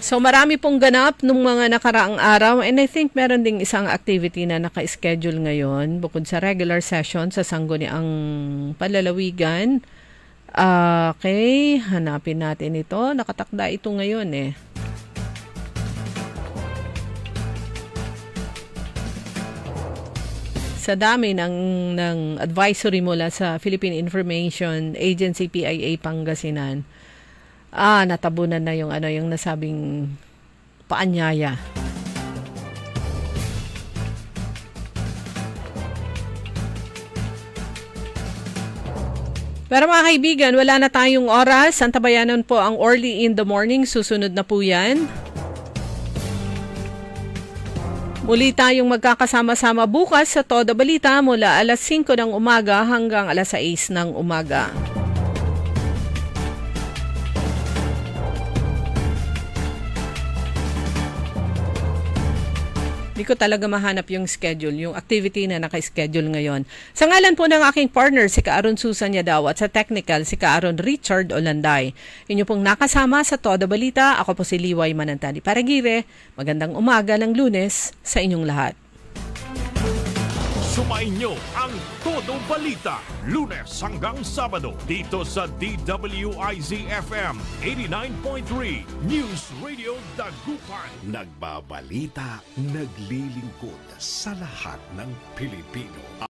So marami pong ganap nung mga nakaraang araw, and I think meron ding isang activity na naka-schedule ngayon bukod sa regular session sa Sangguniang Palalawigan. Okay, hanapin natin ito. Nakatakda ito ngayon eh. Sa dami ng advisory mula sa Philippine Information Agency PIA Pangasinan, natabunan na yung nasabing paanyaya. Pero mga kaibigan, wala na tayong oras. Antabayanan po ang Early in the Morning. Susunod na po yan. Muli tayong magkakasama-sama bukas sa Toda Balita mula alas 5 ng umaga hanggang alas 6 ng umaga. Hindi ko talaga mahanap yung schedule, yung activity na naka-schedule ngayon. Sa ngalan po ng aking partner, si Kaaron Susan Yadaw, at sa technical, si Kaaron Richard Olanday. Inyo pong nakasama sa Toda Balita. Ako po si Liway Manantali Paragire. Magandang umaga ng Lunes sa inyong lahat. Sumain nyo ang Todo Balita, Lunes hanggang Sabado, dito sa DWIZ-FM 89.3 News Radio Dagupan. Nagbabalita, naglilingkod sa lahat ng Pilipino.